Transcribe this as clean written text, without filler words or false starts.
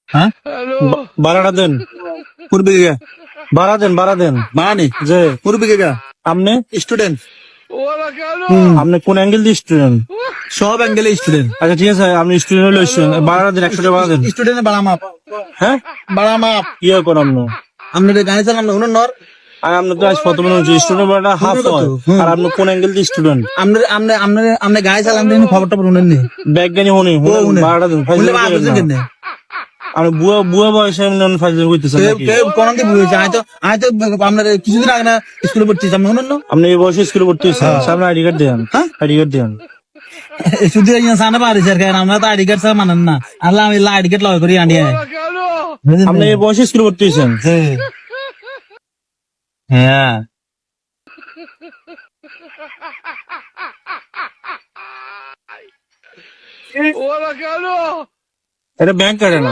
হ্যাঁ ভাড়াটা দেন, পূর্বে গিয়া ভাড়া দেন মানি যে পূর্বে গিয়া আপনি স্টুডেন্ট আপনি কোন অ্যাঙ্গেল দিয়ে স্টুডেন্ট? সব অ্যাঙ্গেলে স্টুডেন্ট আচ্ছা ঠিক আছে, আপনি স্টুডেন্ট হলে ভাড়া দেন, 100 টাকা ভাড়া দেন। স্টুডেন্টের বাড়া মাপ হ্যাঁ বাড়া মাপ কি করেন আপনি? আপনি গাড়ি চালান না উনুন নর আর আপনি তো আজ প্রথম স্টুডেন্ট ভাড়াটা হাফ কত? হয়, হুম। আর আপনি কোন অ্যাঙ্গেল দিয়ে স্টুডেন্ট? আপনি গাড়ি চালান দিন খবরটা উনেন নি ব্যাগগানি হনি ভাড়াটা দেন, ফাইজলামি করেন না। আপনি বুয়া বয়সে এমনি ফাইজলামি করতেছেন নাকি? কোন দিয়ে বুঝেছে আয় তো আপনার কিছুদিন আগে না স্কুলে পড়ছি আপনি উনুন না আপনি এই বয়সে স্কুলে ভর্তি হয়েছেন, সামনে আইডি কার্ড দেন, আইডি কার্ড দেন। শুধু সামনে পারি স্যার কেন আমরা তো আইডি কার্ড স্যার মানেন না আল্লাহ আমি আইডি কার্ড লয় করি আনি আপনি এই বয়সে স্কুলে ভর্তি হয়েছেন? হ্যাঁ এটা ব্যাংক কার্ডে না।